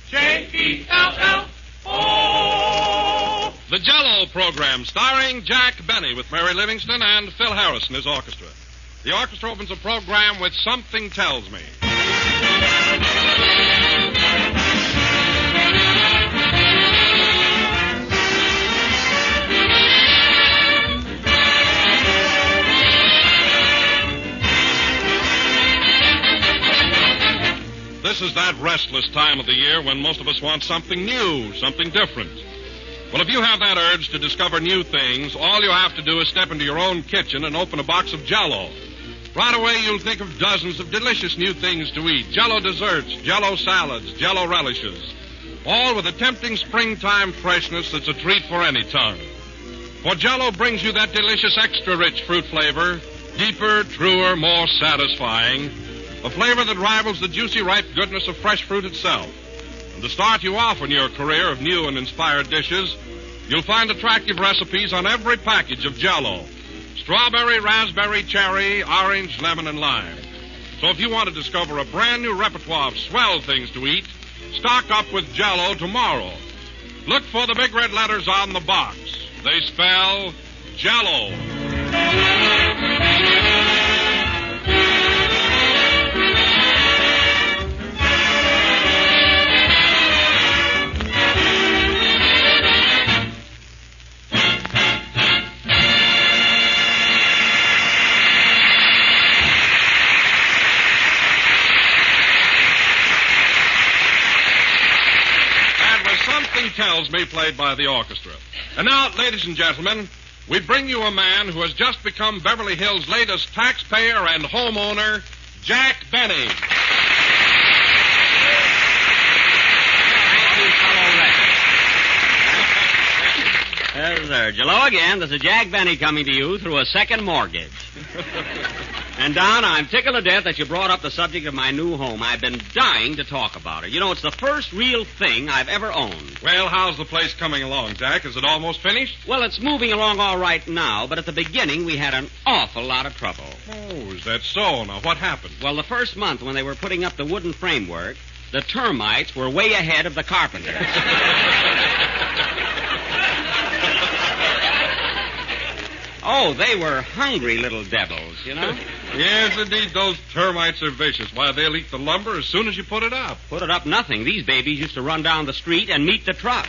J-E-L-L-O. The Jell-O program, starring Jack Benny with Mary Livingston and Phil Harris and his orchestra. The orchestra opens the program with Something Tells Me. This is that restless time of the year when most of us want something new, something different. Well, if you have that urge to discover new things, all you have to do is step into your own kitchen and open a box of Jell-O. Right away, you'll think of dozens of delicious new things to eat. Jell-O desserts, Jell-O salads, Jell-O relishes. All with a tempting springtime freshness that's a treat for any tongue. For Jell-O brings you that delicious extra-rich fruit flavor, deeper, truer, more satisfying. A flavor that rivals the juicy, ripe goodness of fresh fruit itself. And to start you off in your career of new and inspired dishes, you'll find attractive recipes on every package of Jell-O. Strawberry, raspberry, cherry, orange, lemon, and lime. So if you want to discover a brand new repertoire of swell things to eat, stock up with Jell-O tomorrow. Look for the big red letters on the box. They spell Jell-O. Tells Me, played by the orchestra. And now, ladies and gentlemen, we bring you a man who has just become Beverly Hills' latest taxpayer and homeowner, Jack Benny. Thank you, fellow records. Hello again. This is Jack Benny coming to you through a second mortgage. And, Don, I'm tickled to death that you brought up the subject of my new home. I've been dying to talk about it. You know, it's the first real thing I've ever owned. Well, how's the place coming along, Jack? Is it almost finished? Well, it's moving along all right now, but at the beginning we had an awful lot of trouble. Oh, is that so? Now, what happened? Well, the first month when they were putting up the wooden framework, the termites were way ahead of the carpenters. Oh, they were hungry little devils, you know? Yes, indeed, those termites are vicious. Why, they'll eat the lumber as soon as you put it up. Put it up nothing. These babies used to run down the street and meet the truck.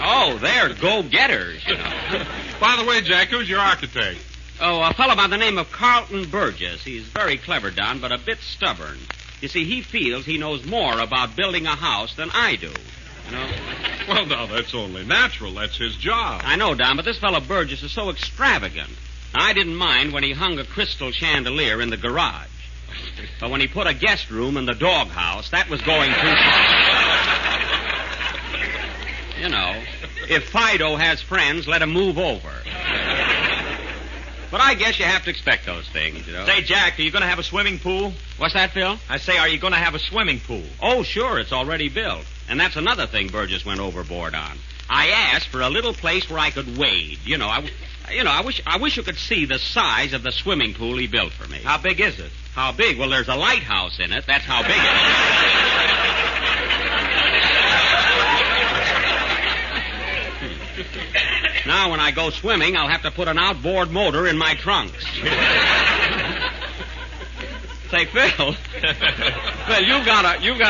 Oh, they're go-getters, you know. By the way, Jack, who's your architect? Oh, a fellow by the name of Carlton Burgess. He's very clever, Don, but a bit stubborn. You see, he feels he knows more about building a house than I do. You know? Well, now, that's only natural. That's his job. I know, Don, but this fellow Burgess is so extravagant. Now, I didn't mind when he hung a crystal chandelier in the garage. But when he put a guest room in the doghouse, that was going too far. You know, if Fido has friends, let him move over. But I guess you have to expect those things, you know. Say, Jack, are you going to have a swimming pool? What's that, Phil? I say, are you going to have a swimming pool? Oh, sure, it's already built. And that's another thing Burgess went overboard on. I asked for a little place where I could wade. I wish you could see the size of the swimming pool he built for me. How big is it? How big? Well, there's a lighthouse in it. That's how big it is. Now, when I go swimming, I'll have to put an outboard motor in my trunks. Say, Phil. Phil, you've got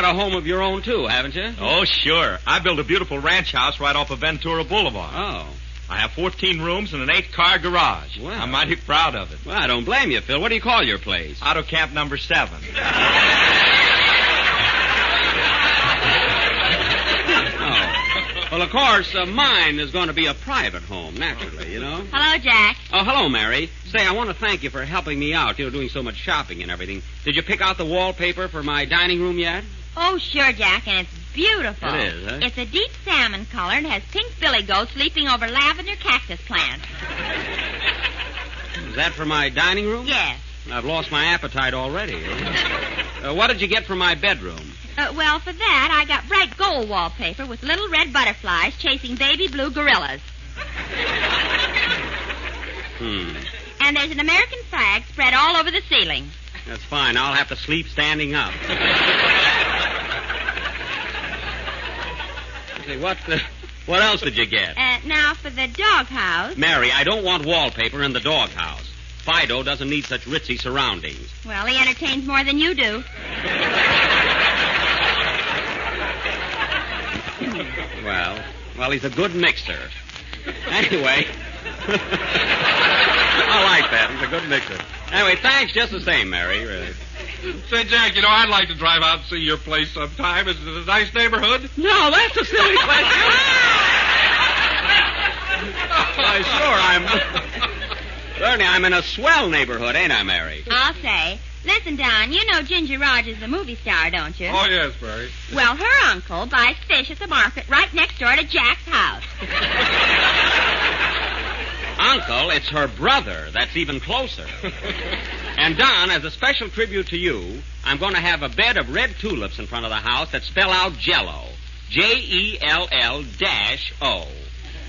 a home of your own, too, haven't you? Oh, sure. I built a beautiful ranch house right off of Ventura Boulevard. Oh. I have 14 rooms and an 8-car garage. Well. I'm mighty proud of it. Well, I don't blame you, Phil. What do you call your place? Auto Camp number 7. Well, of course, mine is going to be a private home, naturally, you know. Hello, Jack. Oh, hello, Mary. Say, I want to thank you for helping me out, doing so much shopping and everything. Did you pick out the wallpaper for my dining room yet? Oh, sure, Jack, and it's beautiful. It is, huh? It's a deep salmon color and has pink billy goats leaping over lavender cactus plants. Is that for my dining room? Yes. I've lost my appetite already. What did you get for my bedroom? Well, for that, I got bright gold wallpaper with little red butterflies chasing baby blue gorillas. Hmm. And there's an American flag spread all over the ceiling. That's fine. I'll have to sleep standing up. Okay, what else did you get? Now for the doghouse. Mary, I don't want wallpaper in the doghouse. Fido doesn't need such ritzy surroundings. Well, he entertains more than you do. Well, he's a good mixer. Anyway. I like that. He's a good mixer. Anyway, thanks just the same, Mary. Really. Say, Jack, I'd like to drive out and see your place sometime. Is it a nice neighborhood? No, that's a silly question. Why, sure, Certainly, I'm in a swell neighborhood, ain't I, Mary? I'll say. Listen, Don, you know Ginger Rogers, the movie star, don't you? Oh, yes, Mary. Well, her uncle buys fish at the market right next door to Jack's house. Uncle, it's her brother. That's even closer. And, Don, as a special tribute to you, I'm going to have a bed of red tulips in front of the house that spell out Jell-O. Jell-O.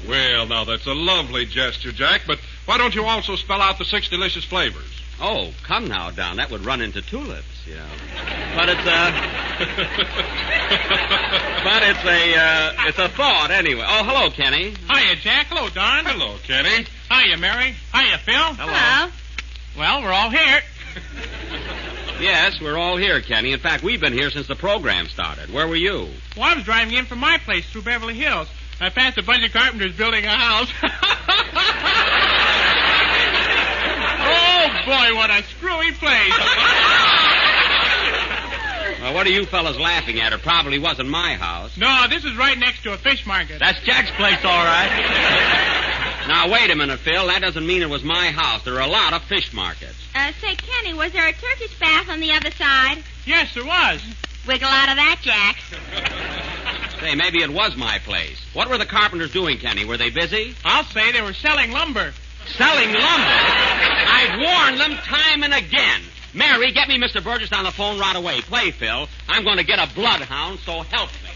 Well, now, that's a lovely gesture, Jack, but why don't you also spell out the 6 delicious flavors? Oh, come now, Don. That would run into tulips, you know. But it's a thought anyway. Oh, hello, Kenny. Hiya, Jack. Hello, Don. Hello, Kenny. Hiya, Mary. Hiya, Phil. Hello. Well, we're all here. Yes, we're all here, Kenny. In fact, we've been here since the program started. Where were you? Well, I was driving in from my place through Beverly Hills. I passed a bunch of carpenters building a house. Oh, boy, what a screwy place. Well, what are you fellas laughing at? It probably wasn't my house. No, this is right next to a fish market. That's Jack's place, all right. Now, wait a minute, Phil. That doesn't mean it was my house. There are a lot of fish markets. Say, Kenny, was there a Turkish bath on the other side? Yes, there was. Wiggle out of that, Jack. Say, maybe it was my place. What were the carpenters doing, Kenny? Were they busy? I'll say they were selling lumber. Selling lumber? I've warned them time and again. Mary, get me Mr. Burgess on the phone right away. Play, Phil. I'm going to get a bloodhound, so help me.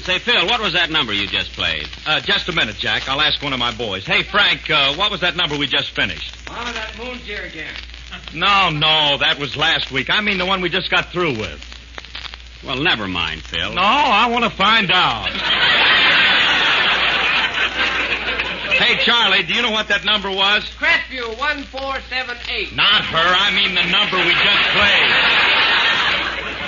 Say, Phil, what was that number you just played? Just a minute, Jack. I'll ask one of my boys. Hey, Frank, what was that number we just finished? Oh, that moon's here again. No, that was last week. I mean the one we just got through with. Well, never mind, Phil. No, I want to find out. Hey, Charlie, do you know what that number was? Crestview 1478. Not her. I mean the number we just played.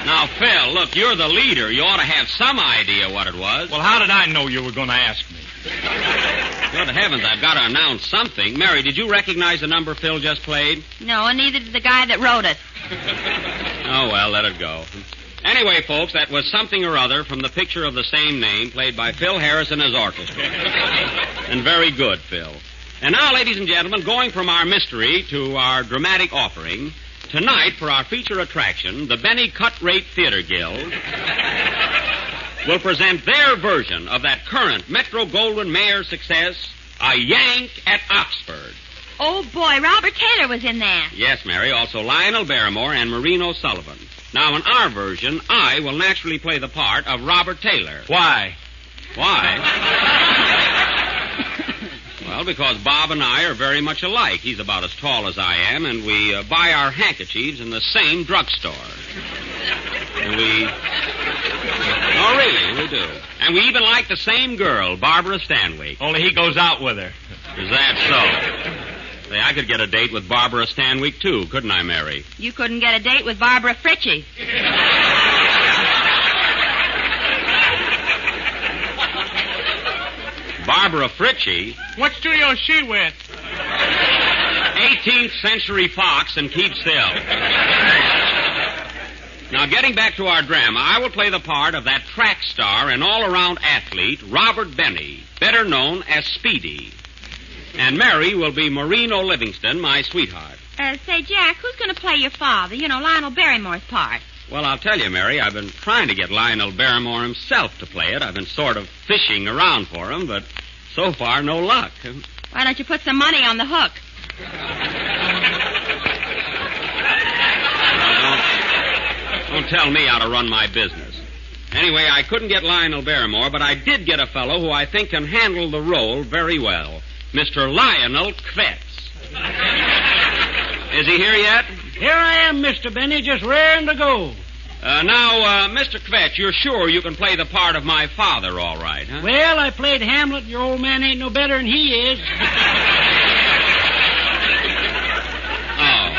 Now, Phil, look, you're the leader. You ought to have some idea what it was. Well, how did I know you were going to ask me? Good heavens, I've got to announce something. Mary, did you recognize the number Phil just played? No, and neither did the guy that wrote it. Oh, well, let it go. Anyway, folks, that was Something or Other from the picture of the same name, played by Phil Harris and his orchestra. And very good, Phil. And now, ladies and gentlemen, going from our mystery to our dramatic offering, tonight, for our feature attraction, the Benny Cut Rate Theater Guild will present their version of that current Metro-Goldwyn-Mayer success, A Yank at Oxford. Oh, boy, Robert Taylor was in that. Yes, Mary, also Lionel Barrymore and Maureen O'Sullivan. Now, in our version, I will naturally play the part of Robert Taylor. Why? Why? Well, because Bob and I are very much alike. He's about as tall as I am, and we buy our handkerchiefs in the same drugstore. And we... Oh, really, we do. And we even like the same girl, Barbara Stanwyck. Only he goes out with her. Is that so? Say, I could get a date with Barbara Stanwyck, too, couldn't I, Mary? You couldn't get a date with Barbara Fritchie. Barbara Fritchie? What studio is she with? 18th Century Fox and keep still. Now, getting back to our drama, I will play the part of that track star and all-around athlete, Robert Benny, better known as Speedy. And Mary will be Maureen O'Livingston, my sweetheart. Say, Jack, who's going to play your father? You know, Lionel Barrymore's part. Well, I'll tell you, Mary, I've been trying to get Lionel Barrymore himself to play it. I've been sort of fishing around for him, but so far, no luck. Why don't you put some money on the hook? Don't tell me how to run my business. Anyway, I couldn't get Lionel Barrymore, but I did get a fellow who I think can handle the role very well. Mr. Lionel Kvetz. Is he here yet? Here I am, Mr. Benny, just raring to go. Now, Mr. Kvetz, you're sure you can play the part of my father all right, huh? Well, I played Hamlet. Your old man ain't no better than he is. Oh.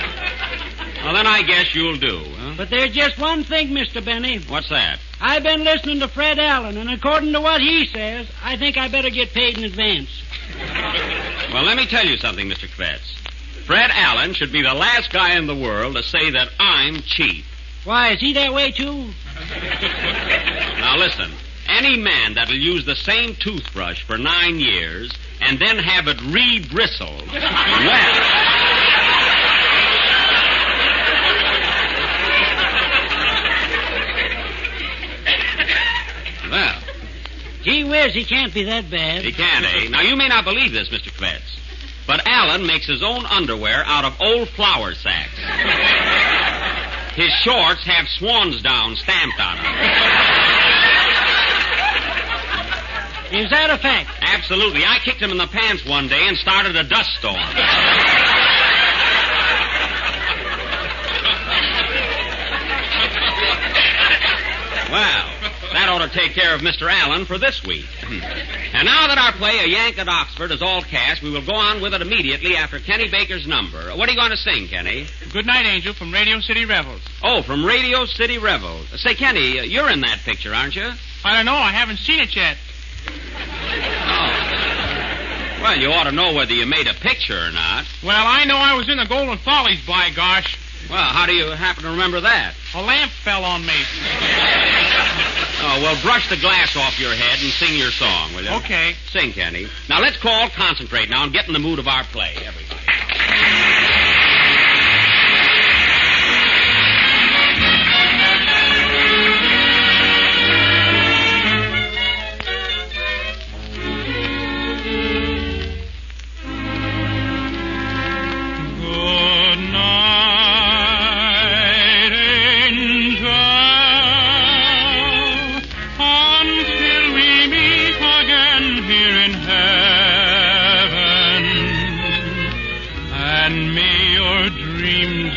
Well, then I guess you'll do, huh? But there's just one thing, Mr. Benny. What's that? I've been listening to Fred Allen, and according to what he says, I think I better get paid in advance. Well, let me tell you something, Mr. Kvetz. Fred Allen should be the last guy in the world to say that I'm cheap. Why, is he that way, too? Now, listen. Any man that'll use the same toothbrush for 9 years and then have it re-bristled, well, Gee whiz, he can't be that bad. he can, eh? Now, you may not believe this, Mr. Kvetz, but Allen makes his own underwear out of old flour sacks. His shorts have swan's down stamped on them. Is that a fact? Absolutely. I kicked him in the pants one day and started a dust storm. Well, that ought to take care of Mr. Allen for this week. And now that our play, A Yank at Oxford, is all cast, we will go on with it immediately after Kenny Baker's number. What are you going to sing, Kenny? Good Night, Angel from Radio City Revels. Oh, from Radio City Revels. Say, Kenny, you're in that picture, aren't you? I don't know. I haven't seen it yet. Oh. Well, you ought to know whether you made a picture or not. Well, I know I was in the Golden Follies, by gosh. Well, how do you happen to remember that? A lamp fell on me. Oh, well, brush the glass off your head and sing your song, will you? Okay. Sing, Kenny. Now, let's all concentrate now and get in the mood of our play, everybody.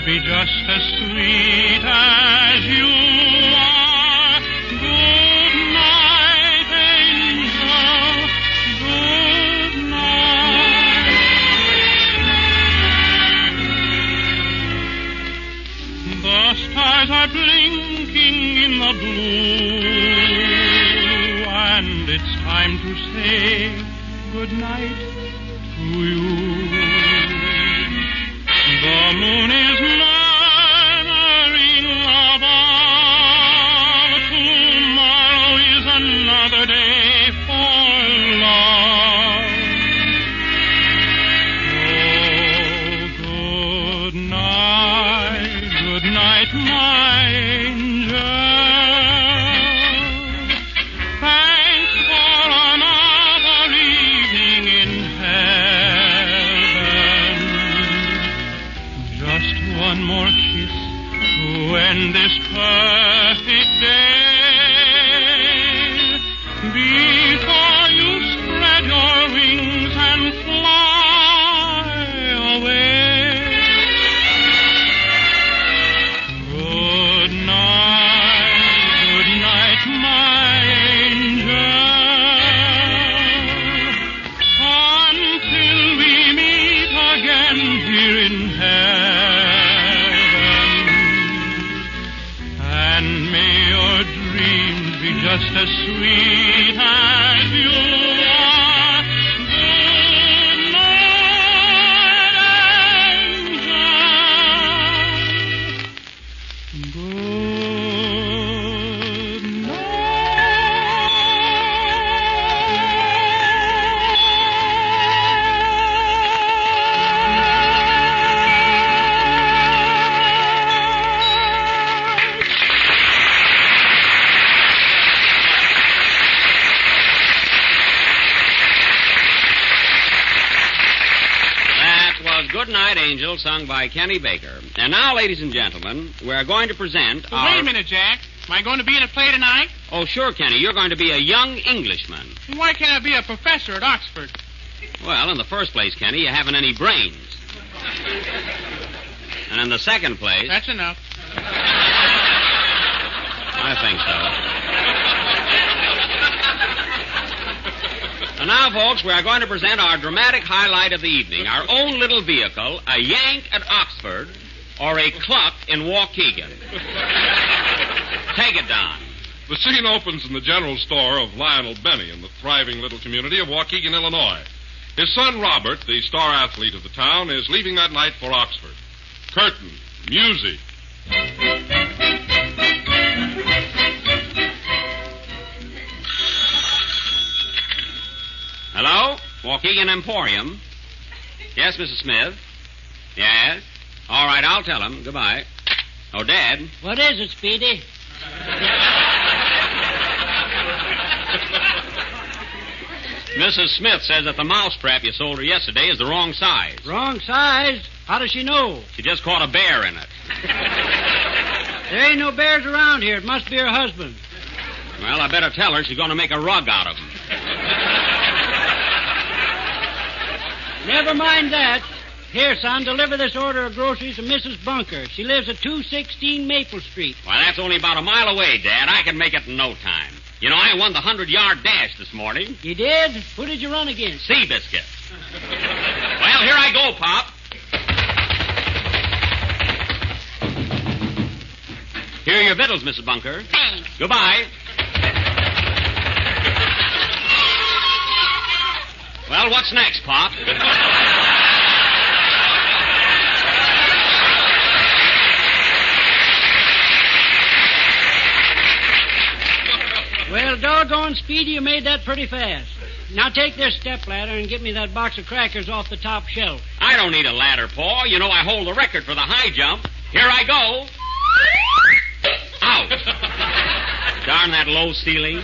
Just as sweet as you are. Good night, angel. Good night. The stars are blinking in the blue, and it's time to say good night to you. The moon is murmuring above, sweet as you are. Good night, angel. Good Good Night, Angel, sung by Kenny Baker. And now, ladies and gentlemen, we're going to present Well, wait a minute, Jack. Am I going to be in a play tonight? Oh, sure, Kenny. You're going to be a young Englishman. Why can't I be a professor at Oxford? Well, in the first place, Kenny, you haven't any brains. And in the second place... That's enough. I think so. And now, folks, we are going to present our dramatic highlight of the evening, our own little vehicle, a Yank at Oxford, or a Cluck in Waukegan. Take it, Don. The scene opens in the general store of Lionel Benny in the thriving little community of Waukegan, Illinois. His son, Robert, the star athlete of the town, is leaving that night for Oxford. Curtain, music. Hello? Waukegan Emporium? Yes, Mrs. Smith? Yes? All right, I'll tell him. Goodbye. Oh, Dad. What is it, Speedy? Mrs. Smith says that the mousetrap you sold her yesterday is the wrong size. Wrong size? How does she know? She just caught a bear in it. There ain't no bears around here. It must be her husband. Well, I better tell her she's going to make a rug out of them. Never mind that. Here, son, deliver this order of groceries to Mrs. Bunker. She lives at 216 Maple Street. Well, that's only about a mile away, Dad. I can make it in no time. You know, I won the 100-yard dash this morning. You did? Who did you run against? Seabiscuit. Well, here I go, Pop. Here are your victuals, Mrs. Bunker. Thanks. Goodbye. Well, what's next, Pop? Well, doggone, Speedy, you made that pretty fast. Now take this stepladder and get me that box of crackers off the top shelf. I don't need a ladder, Pa. You know I hold the record for the high jump. Here I go. Ouch. Darn that low ceiling.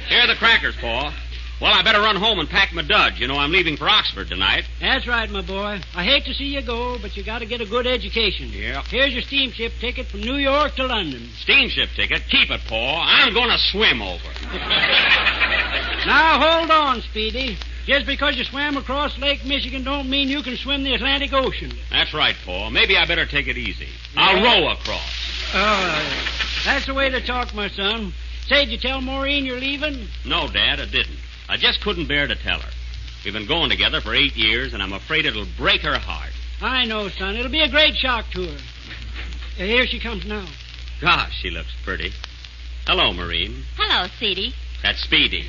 Here are the crackers, Pa. Well, I better run home and pack my duds. You know I'm leaving for Oxford tonight. That's right, my boy. I hate to see you go, but you got to get a good education. Yeah. Here's your steamship ticket from New York to London. Steamship ticket? Keep it, Pa. I'm going to swim over. Now, hold on, Speedy. Just because you swam across Lake Michigan don't mean you can swim the Atlantic Ocean. That's right, Pa. Maybe I better take it easy. I'll row across. That's the way to talk, my son. Say, did you tell Maureen you're leaving? No, Dad, I didn't. I just couldn't bear to tell her. We've been going together for 8 years, and I'm afraid it'll break her heart. I know, son. It'll be a great shock to her. Here she comes now. Gosh, she looks pretty. Hello, Maureen. Hello, Speedy. That's Speedy.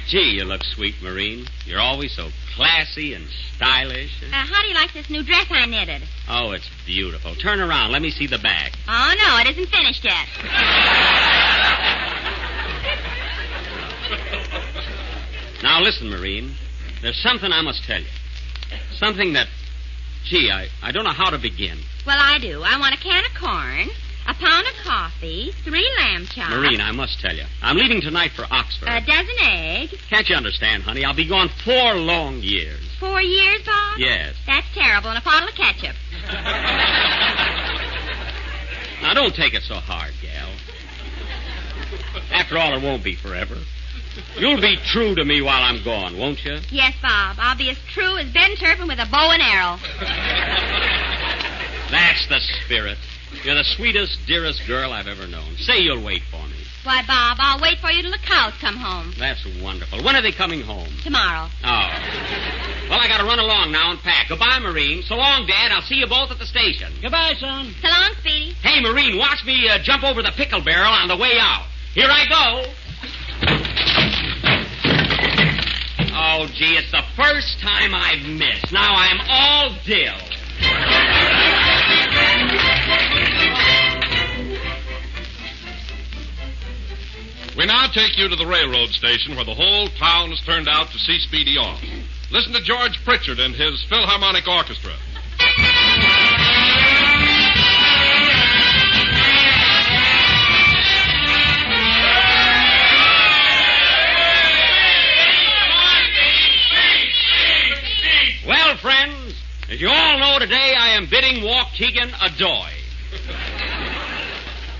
Gee, you look sweet, Maureen. You're always so classy and stylish. How do you like this new dress I knitted? Oh, it's beautiful. Turn around. Let me see the back. Oh, no, it isn't finished yet. Now, listen, Maureen. There's something I must tell you. Something that, gee, I don't know how to begin. Well, I do. I want a can of corn, a pound of coffee, 3 lamb chops. Maureen, I must tell you. I'm leaving tonight for Oxford. A dozen eggs. Can't you understand, honey? I'll be gone 4 long years. 4 years, Bob? Yes. That's terrible. And a bottle of ketchup. Now, don't take it so hard, gal. After all, it won't be forever. You'll be true to me while I'm gone, won't you? Yes, Bob. I'll be as true as Ben Turpin with a bow and arrow. That's the spirit. You're the sweetest, dearest girl I've ever known. Say you'll wait for me. Why, Bob, I'll wait for you till the cows come home. That's wonderful. When are they coming home? Tomorrow. Oh. Well, I gotta run along now and pack. Goodbye, Marine. So long, Dad. I'll see you both at the station. Goodbye, son. So long, Speedy. Hey, Marine, watch me jump over the pickle barrel on the way out. Here I go. Oh, gee, it's the first time I've missed. Now I'm all dill. We now take you to the railroad station where the whole town has turned out to see Speedy off. Listen to George Pritchard and his Philharmonic Orchestra. Well, friends, as you all know, today I am bidding Waukegan adieu.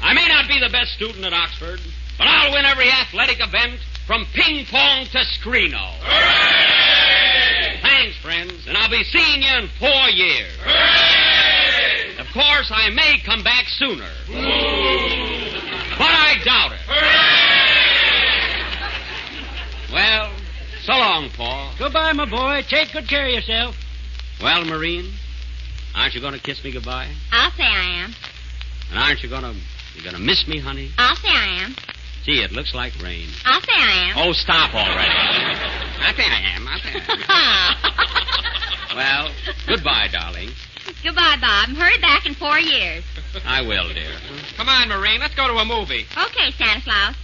I may not be the best student at Oxford, but I'll win every athletic event from ping-pong to Screeno. Hooray! Thanks, friends, and I'll be seeing you in 4 years. Hooray! Of course, I may come back sooner. Ooh. But I doubt it. Hooray! Well, so long, Paul. Goodbye, my boy. Take good care of yourself. Well, Marine, aren't you going to kiss me goodbye? I'll say I am. And aren't you going to miss me, honey? I'll say I am. Gee, it looks like rain. I'll say I am. Oh, stop already. I think I am. Well, goodbye, darling. Goodbye, Bob, and hurry back in 4 years. I will, dear. Come on, Marine. Let's go to a movie. Okay, Stanislaus.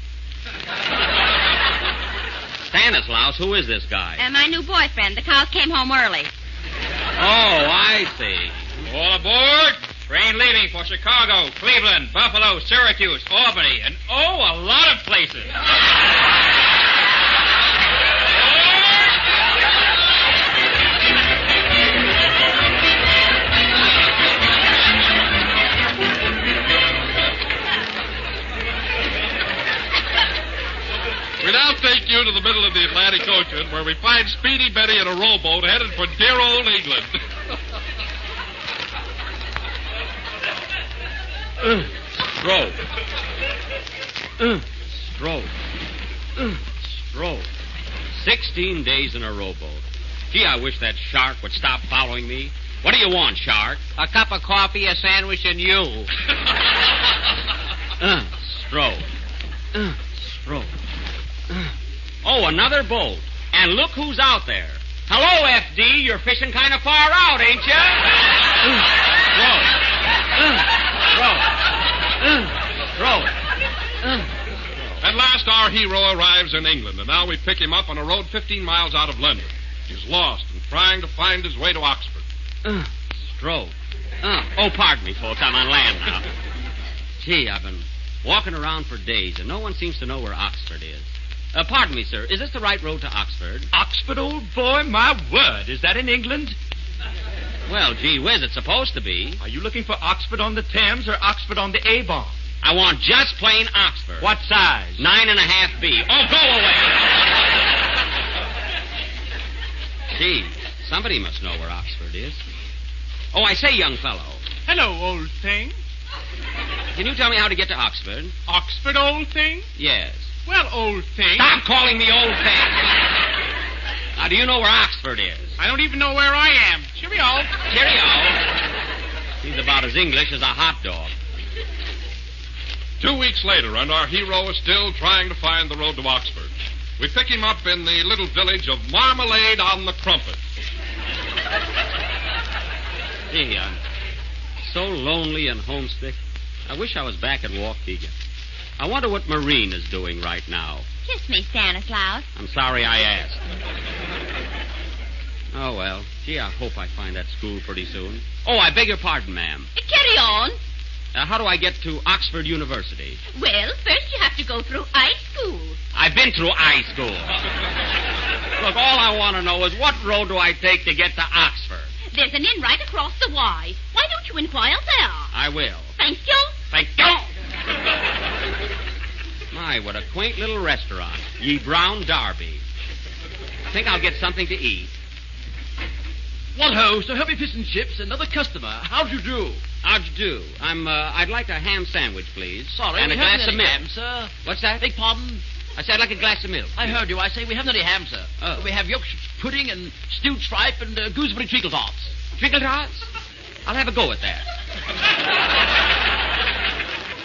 Stanislaus, who is this guy? My new boyfriend. The cows came home early. Oh, I see. All aboard. Train leaving for Chicago, Cleveland, Buffalo, Syracuse, Albany, and, a lot of places. We now take you to the middle of the Atlantic Ocean where we find Speedy Betty in a rowboat headed for dear old England. Stroke. Stroke. Stroke. 16 days in a rowboat. Gee, I wish that shark would stop following me. What do you want, shark? A cup of coffee, a sandwich, and you. Stroke. Stroke. Oh, another boat. And look who's out there. Hello, FD. You're fishing kind of far out, ain't you? At last, our hero arrives in England, and now we pick him up on a road 15 miles out of London. He's lost and trying to find his way to Oxford. Stroke. Oh, pardon me, folks. I'm on land now. Gee, I've been walking around for days, and no one seems to know where Oxford is. Pardon me, sir. Is this the right road to Oxford? Oxford, old boy? My word. Is that in England? Well, gee whiz, it's supposed to be. Are you looking for Oxford on the Thames or Oxford on the Avon? I want just plain Oxford. What size? 9.5B. Oh, go away. Gee, somebody must know where Oxford is. Oh, I say, young fellow. Hello, old thing. Can you tell me how to get to Oxford? Oxford, old thing? Yes. Well, old thing. Stop calling me old thing. Now, do you know where Oxford is? I don't even know where I am. Cheerio. Cheerio. He's about as English as a hot dog. 2 weeks later, and our hero is still trying to find the road to Oxford. We pick him up in the little village of Marmalade on the Crumpet. Gee, I'm so lonely and homesick. I wish I was back at Waukegan. I wonder what Marine is doing right now. Kiss me, Stanislaus. I'm sorry I asked. Oh, well. Gee, I hope I find that school pretty soon. Oh, I beg your pardon, ma'am. Carry on. How do I get to Oxford University? Well, first you have to go through I school. I've been through I school. Look, all I want to know is what road do I take to get to Oxford? There's an inn right across the Y. Why don't you inquire there? I will. Thank you. Thank you. My, what a quaint little restaurant. Ye Brown Derby. I think I'll get something to eat. What ho, so help me fish and chips, another customer. How'd you do? How'd you do? I'd like a ham sandwich, please. Sorry, and we a haven't glass of any milk. ham, sir. What's that? Beg pardon? I said I'd like a glass of milk. I heard you. I say we haven't any ham, sir. Oh. We have Yorkshire pudding and stewed tripe and gooseberry treacle tarts. Treacle tarts? I'll have a go at that.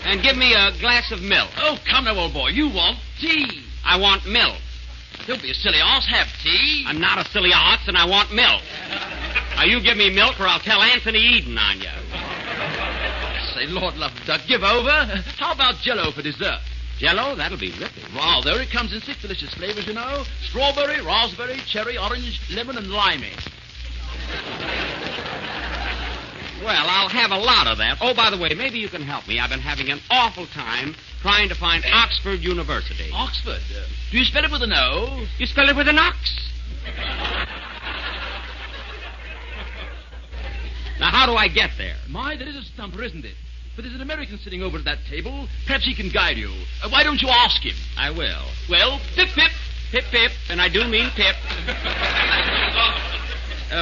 And give me a glass of milk. Oh, come now, old boy. You want tea. I want milk. Don't be a silly ass. Have tea. I'm not a silly ox, and I want milk. Now, you give me milk, or I'll tell Anthony Eden on you. Say, Lord love the duck, give over. How about Jell-O for dessert? Jell-O? That'll be ripping. Well, there it comes in 6 delicious flavors, you know. Strawberry, raspberry, cherry, orange, lemon, and limey. Well, I'll have a lot of that. Oh, by the way, maybe you can help me. I've been having an awful time trying to find Oxford University. Oxford? Do you spell it with an O? You spell it with an ox. Now, how do I get there? My, that is a stumper, isn't it? But there's an American sitting over at that table. Perhaps he can guide you. Why don't you ask him? I will. Well, pip-pip. Pip-pip, and I do mean pip.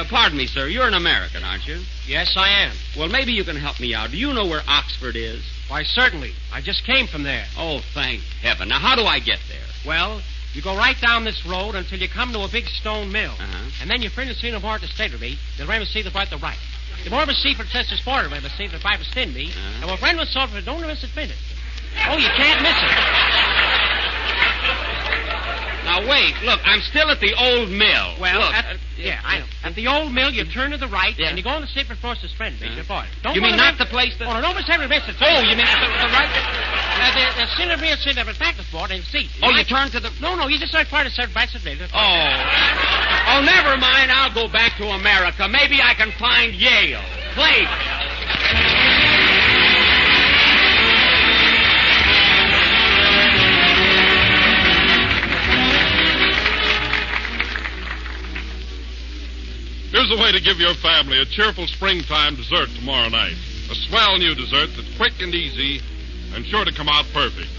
Pardon me, sir. You're an American, aren't you? Yes, I am. Well, maybe you can help me out. Do you know where Oxford is? Why, certainly. I just came from there. Oh, thank heaven. Now, how do I get there? Well, you go right down this road until you come to a big stone mill. Uh-huh. And then your friend will see the board to state of me. They'll see the right to right. The board will see for the test of sport, will see the Bible stand me. Uh-huh. And my friend will solve it. Don't miss it, minute. Oh, you can't miss it. Now, wait. Look, I'm still at the old mill. Well, look, yeah, I know. At the old mill, you turn to the right, Yeah. and you go on the slippery floor suspended. Uh-huh. Your boy. Don't You go mean to not the place that... Oh, no, don't miss every miss it. Oh, you mean the right... the center real seat of a practice board and seat. Oh, you turn to the... No, you just start part of the back of the... Oh, never mind. I'll go back to America. Maybe I can find Yale. Play. Here's a way to give your family a cheerful springtime dessert tomorrow night. A swell new dessert that's quick and easy and sure to come out perfect.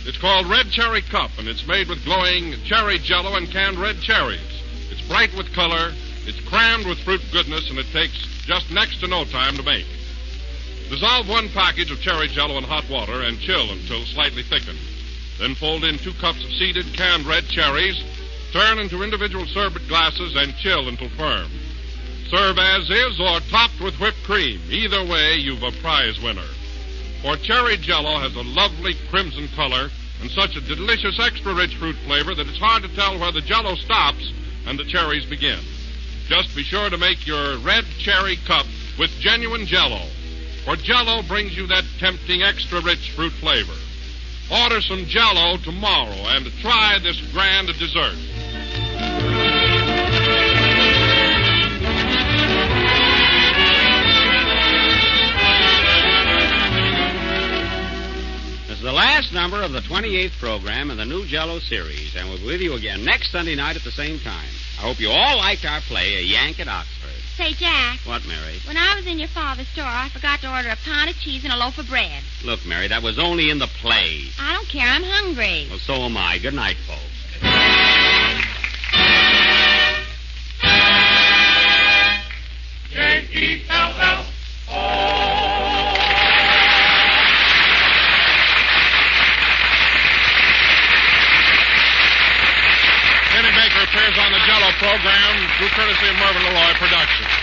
It's called Red Cherry Cup, and it's made with glowing cherry jello and canned red cherries. It's bright with color, it's crammed with fruit goodness, and it takes just next to no time to make. Dissolve 1 package of cherry jello in hot water and chill until slightly thickened. Then fold in 2 cups of seeded canned red cherries, turn into individual sherbet glasses, and chill until firm. Serve as is or topped with whipped cream. Either way, you've a prize winner. For cherry jello has a lovely crimson color and such a delicious extra-rich fruit flavor that it's hard to tell where the jello stops and the cherries begin. Just be sure to make your Red Cherry Cup with genuine jello, for jello brings you that tempting extra-rich fruit flavor. Order some jello tomorrow and try this grand dessert. This is the last number of the 28th program in the new Jell-O series, and we'll be with you again next Sunday night at the same time. I hope you all liked our play, A Yank at Oxford. Say, Jack. What, Mary? When I was in your father's store, I forgot to order a pound of cheese and a loaf of bread. Look, Mary, that was only in the play. I don't care. I'm hungry. Well, so am I. Good night, folks. Yankee-L-L-O. Kenny Baker appears on the Jell-O program through courtesy of Mervyn LeRoy Productions.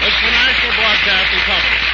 This is the National Broadcasting Company.